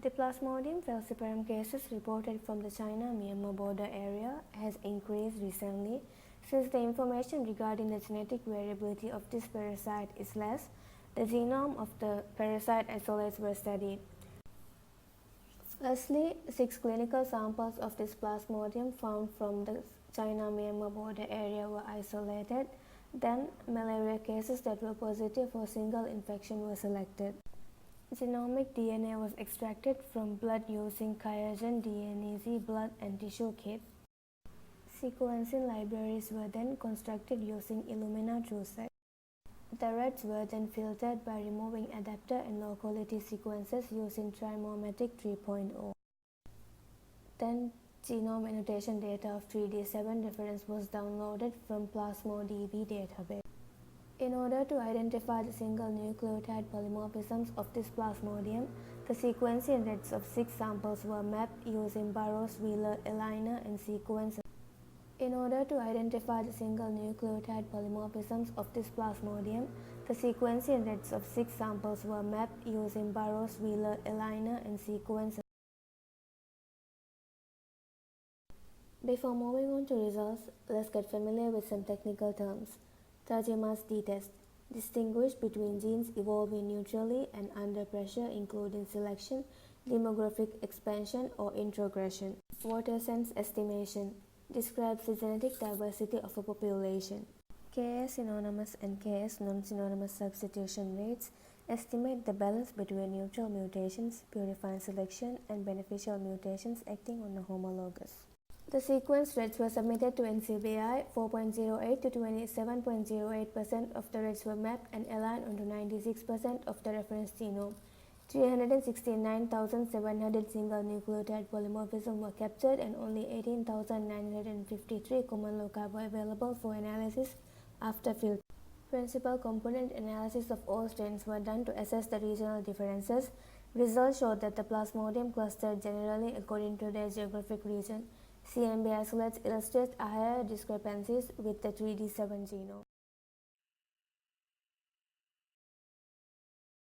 The Plasmodium falciparum cases reported from the China-Myanmar border area has increased recently since the information regarding the genetic variability of this parasite is less. The genome of the parasite isolates were studied. Firstly, 6 clinical samples of this Plasmodium found from the China-Myanmar border area were isolated. Then, malaria cases that were positive for single infection were selected. Genomic DNA was extracted from blood using QIAGEN DNase blood and tissue kit. Sequencing libraries were then constructed using Illumina TrueSeq. The reads were then filtered by removing adapter and low-quality sequences using Trimomatic 3.0. Then, genome annotation data of 3D7 reference was downloaded from PlasmoDB database. In order to identify the single nucleotide polymorphisms of this Plasmodium, the sequencing rates of 6 samples were mapped using Burrows-Wheeler aligner and sequencer. In order to identify the single nucleotide polymorphisms of this Plasmodium, the sequencing rates of 6 samples were mapped using Burrows-Wheeler aligner and sequencer. Before moving on to results, let's get familiar with some technical terms. Tajima's t-test distinguish between genes evolving neutrally and under pressure, including selection, demographic expansion, or introgression. Waterson's estimation describes the genetic diversity of a population. Ks synonymous and Ks non-synonymous substitution rates estimate the balance between neutral mutations, purifying selection, and beneficial mutations acting on a homologous. The sequence rates were submitted to NCBI. 4.08 to 27.08% of the rates were mapped and aligned onto 96% of the reference genome. 369,700 single nucleotide polymorphisms were captured and only 18,953 common loci were available for analysis after filtering. Principal component analysis of all strains were done to assess the regional differences. Results showed that the Plasmodium clustered generally according to their geographic region. CMB isolates illustrate higher discrepancies with the 3D7 genome.